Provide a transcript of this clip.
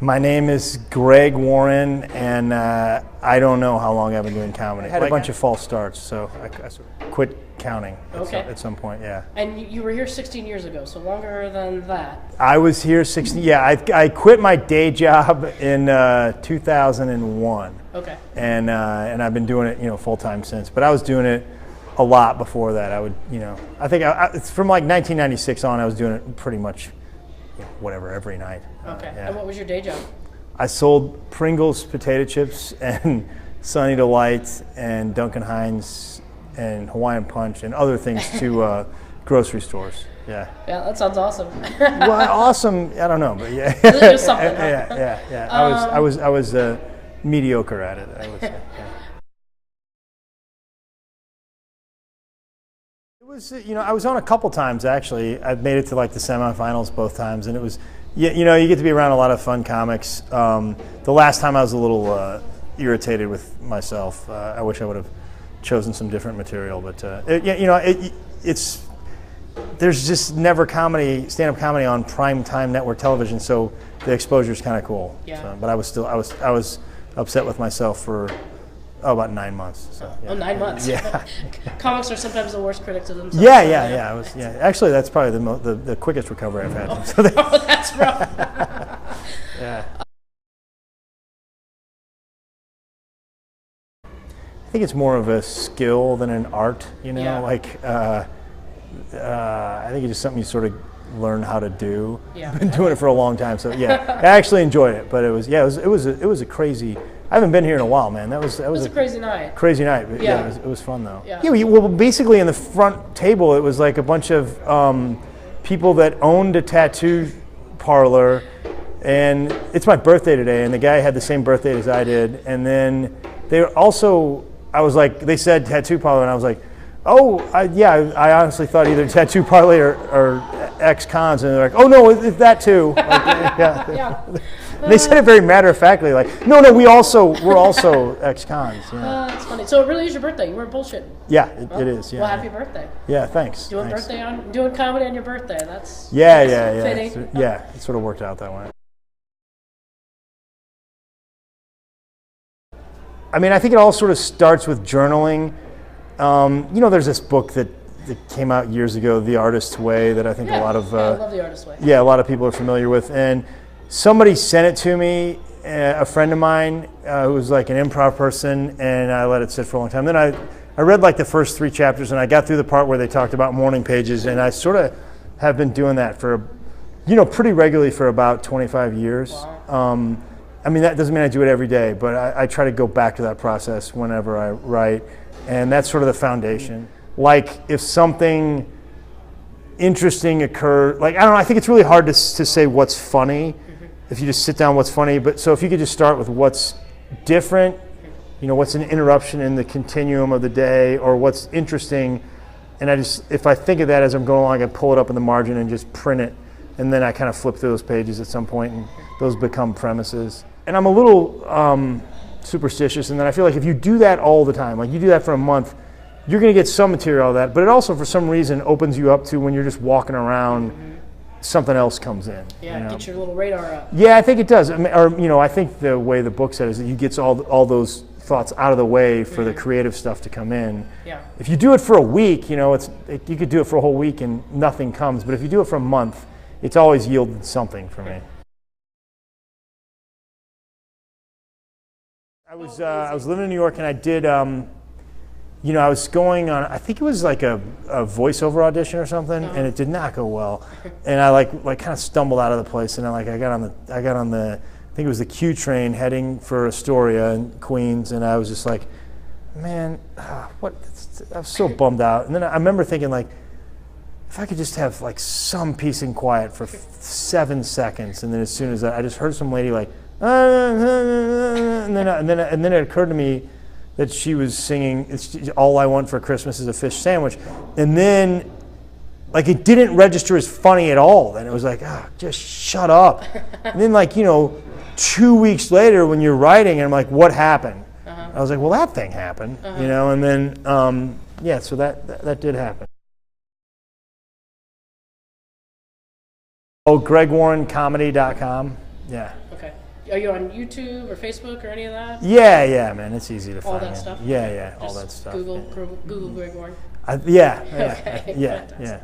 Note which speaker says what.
Speaker 1: My name is Greg Warren, and I don't know how long I've been doing comedy. I had a bunch of false starts, so I sort of quit counting at some point, yeah.
Speaker 2: And you were here 16 years ago, so longer than that.
Speaker 1: I was here 16, yeah. I quit my day job in 2001.
Speaker 2: Okay.
Speaker 1: And I've been doing it, full-time since. But I was doing it a lot before that. I would, I think it's from like 1996 on, I was doing it pretty much whatever, every night.
Speaker 2: Okay.
Speaker 1: Yeah.
Speaker 2: And what was your day job?
Speaker 1: I sold Pringles potato chips and Sunny Delight and Duncan Hines and Hawaiian Punch and other things to grocery stores. Yeah.
Speaker 2: Yeah, that sounds awesome.
Speaker 1: Well, awesome. I don't know, but yeah.
Speaker 2: Just something.
Speaker 1: Yeah. I was mediocre at it, I would say. Yeah. It was, I was on a couple times actually. I've made it to like the semifinals both times, and it was, you get to be around a lot of fun comics. The last time I was a little irritated with myself. I wish I would have chosen some different material, but it's there's just never stand-up comedy on primetime network television, so the exposure is kind of cool.
Speaker 2: Yeah.
Speaker 1: So, but I was upset with myself for about 9 months. So, yeah.
Speaker 2: 9 months.
Speaker 1: Yeah.
Speaker 2: Comics are sometimes the worst critics of themselves.
Speaker 1: Yeah. Actually, that's probably the quickest recovery I've had.
Speaker 2: Oh, that's rough.
Speaker 1: Yeah. I think it's more of a skill than an art.
Speaker 2: Yeah.
Speaker 1: I think it's just something you sort of learn how to do.
Speaker 2: Yeah.
Speaker 1: I've been doing it for a long time, so yeah, I actually enjoyed it. But it was a crazy. I haven't been here in a while, man. That was
Speaker 2: a crazy night.
Speaker 1: Crazy night. But yeah, it was fun though.
Speaker 2: Yeah.
Speaker 1: Well, basically in the front table, it was like a bunch of people that owned a tattoo parlor, and it's my birthday today, and the guy had the same birthday as I did, and then they were also. I was like, they said tattoo parlor, and I was like, oh, I honestly thought either tattoo parlor or ex-cons, and they're like, oh no, it's that too. Like, yeah. They said it very matter-of-factly, like, no, we're also ex-cons.
Speaker 2: That's funny. So it really is your birthday. You weren't bullshitting.
Speaker 1: Yeah, it is. Yeah.
Speaker 2: Well, happy birthday.
Speaker 1: Yeah, thanks.
Speaker 2: Doing comedy on your birthday. That's
Speaker 1: yeah.
Speaker 2: fitting.
Speaker 1: It sort of worked out that way. I mean, I think it all sort of starts with journaling. There's this book that came out years ago, The Artist's Way, that I think a lot of
Speaker 2: I love The Artist's Way.
Speaker 1: Yeah, a lot of people are familiar with. And somebody sent it to me, a friend of mine who was like an improv person, and I let it sit for a long time. Then I read like the first 3 chapters, and I got through the part where they talked about morning pages, and I sort of have been doing that for, pretty regularly for about 25 years. Wow. I mean, that doesn't mean I do it every day, but I try to go back to that process whenever I write, and that's sort of the foundation. Like, if something interesting occurs, like, I don't know, I think it's really hard to say what's funny, if you just sit down what's funny, but so if you could just start with what's different, what's an interruption in the continuum of the day, or what's interesting, and if I think of that as I'm going along, I pull it up in the margin and just print it, and then I kind of flip through those pages at some point, and those become premises. And I'm a little superstitious, and then I feel like if you do that all the time, like you do that for a month, you're going to get some material of that, but it also for some reason opens you up to when you're just walking around, something else comes in.
Speaker 2: Yeah, get your little radar up.
Speaker 1: Yeah, I think it does. I think the way the book said is that you get all those thoughts out of the way for the creative stuff to come in.
Speaker 2: Yeah.
Speaker 1: If you do it for a week, you could do it for a whole week and nothing comes, but if you do it for a month, it's always yielded something for me. I was living in New York, and I did, I was going on, I think it was like a voiceover audition or something, and it did not go well. And I like kind of stumbled out of the place, and I got on the, I think it was the Q train heading for Astoria in Queens, and I was just like, man, I was so bummed out. And then I remember thinking, like, if I could just have like some peace and quiet for 7 seconds, and then as soon as I just heard some lady like, and then it occurred to me that she was singing "All I Want for Christmas Is a Fish Sandwich," and then like it didn't register as funny at all. Then it was like, just shut up. And then 2 weeks later when you're writing, and I'm like, what happened? I was like, well, that thing happened, and then so that did happen. Oh, GregWarrenComedy.com. Yeah.
Speaker 2: Okay. Are you on YouTube or Facebook or any of that?
Speaker 1: Yeah, man. It's easy to find.
Speaker 2: All that stuff?
Speaker 1: Yeah, all
Speaker 2: Just
Speaker 1: that stuff.
Speaker 2: Google Greg Warren.
Speaker 1: Yeah.
Speaker 2: Okay,
Speaker 1: Yeah.
Speaker 2: fantastic.
Speaker 1: Yeah.